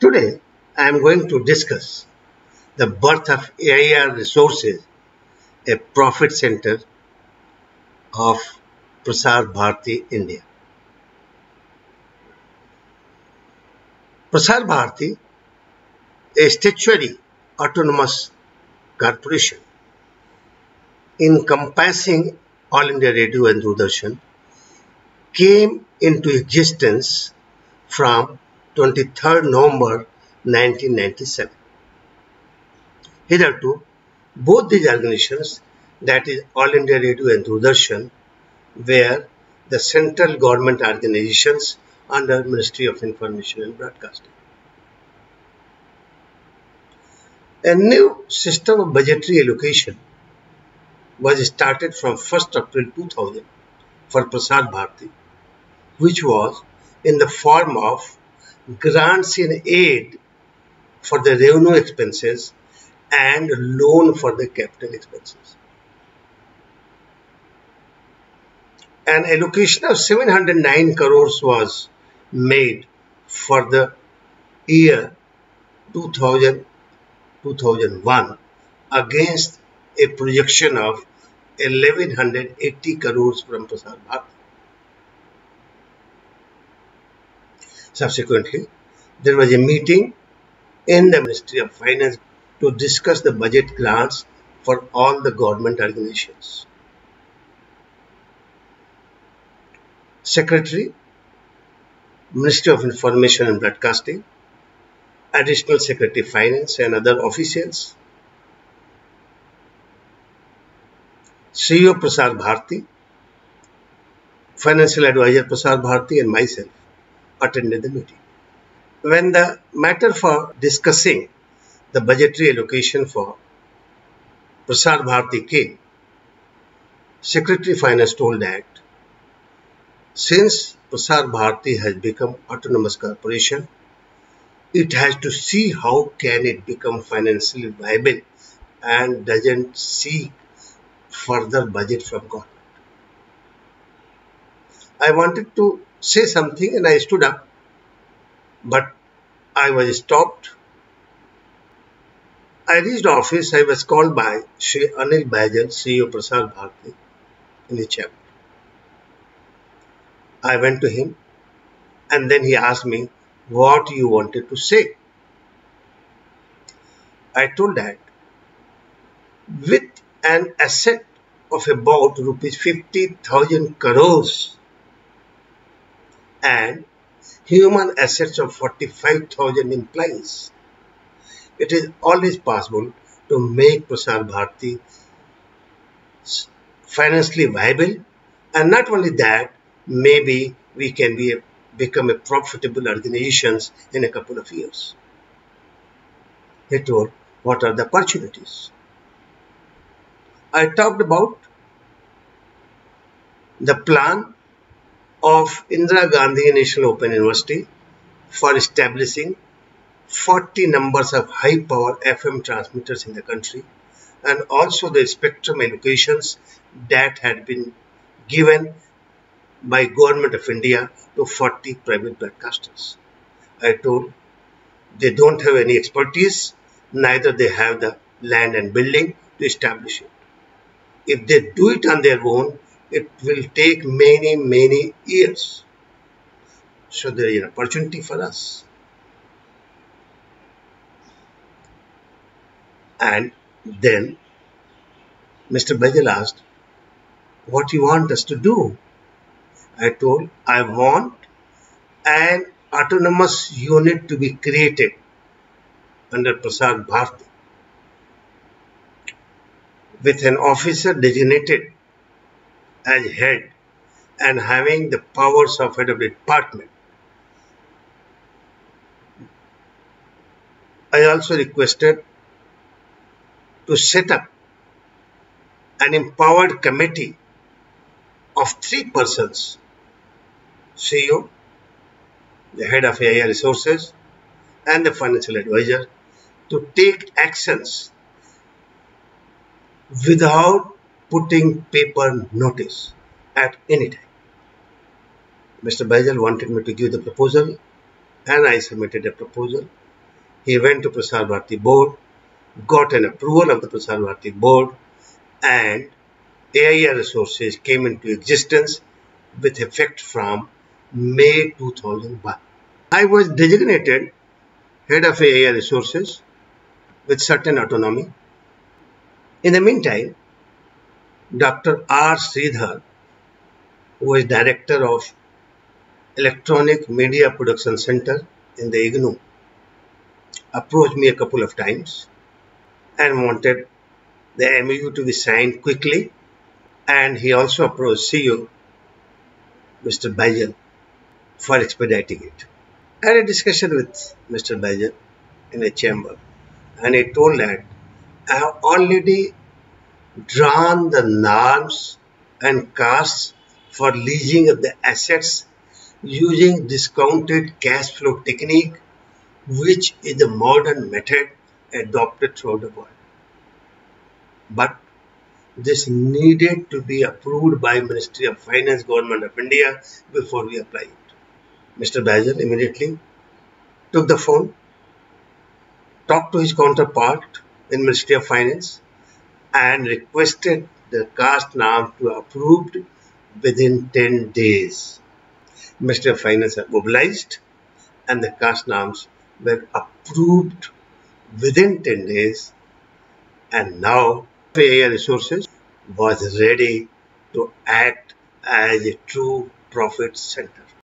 Today, I am going to discuss the birth of AIR Resources, a profit center of Prasar Bharati, India. Prasar Bharati, a statutory autonomous corporation encompassing All India Radio and Doordarshan, came into existence from 23rd November 1997. Hitherto, both these organizations, that is All India Radio and Doordarshan, were the central government organizations under Ministry of Information and Broadcasting. A new system of budgetary allocation was started from 1st April 2000 for Prasar Bharati, which was in the form of grants in aid for the revenue expenses and loan for the capital expenses. An allocation of 709 crores was made for the year 2000-2001 against a projection of 1180 crores from Prasar Bharati. Subsequently, there was a meeting in the Ministry of Finance to discuss the budget grants for all the government organizations. Secretary, Ministry of Information and Broadcasting, Additional Secretary Finance and other officials, CEO Prasar Bharati, Financial Advisor Prasar Bharati and myself attended the meeting. When the matter for discussing the budgetary allocation for Prasar Bharati came, Secretary Finance told that since Prasar Bharati has become autonomous corporation, it has to see how can it become financially viable and doesn't seek further budget from government. I wanted to say something and I stood up, but I was stopped. I reached office. I was called by Shri Anil Bajal, CEO Prasar Bharati, in the chamber. I went to him and then he asked me what you wanted to say. I told that with an asset of about rupees 50,000 crores and human assets of 45,000 employees, it is always possible to make Prasar Bharati financially viable, and not only that, maybe we can become a profitable organization in a couple of years. He told, what are the opportunities? I talked about the plan of Indira Gandhi National Open University for establishing 40 numbers of high power FM transmitters in the country, and also the spectrum allocations that had been given by Government of India to 40 private broadcasters. I told they don't have any expertise, neither they have the land and building to establish it. If they do it on their own, it will take many years. So there is an opportunity for us. And then Mr. Bajal asked, what do you want us to do? I told, I want an autonomous unit to be created under Prasar Bharati with an officer designated as head and having the powers of head of the department. I also requested to set up an empowered committee of 3 persons: CEO, the head of AIR Resources, and the financial advisor, to take actions without putting paper notice at any time. Mr. Bajal wanted me to give the proposal and I submitted a proposal He went to Prasar Bharati board, got an approval of the Prasar Bharati board, and AIR resources came into existence with effect from May 2001. I was designated head of AIR resources with certain autonomy. In the meantime, Dr. R. Sridhar, who is director of Electronic Media Production Center in the IGNOU, approached me a couple of times and wanted the MOU to be signed quickly, and he also approached CEO Mr. Bajal for expediting it. I had a discussion with Mr. Bajal in a chamber, and he told that I have already drawn the norms and costs for leasing of the assets using discounted cash flow technique, which is the modern method adopted throughout the world. But this needed to be approved by Ministry of Finance, Government of India before we apply it. Mr. Bajal immediately took the phone, talked to his counterpart in Ministry of Finance, and requested the cost norm to be approved within 10 days. Ministry of Finance mobilized, and the cost norms were approved within 10 days, and now AIR Resources was ready to act as a true profit center.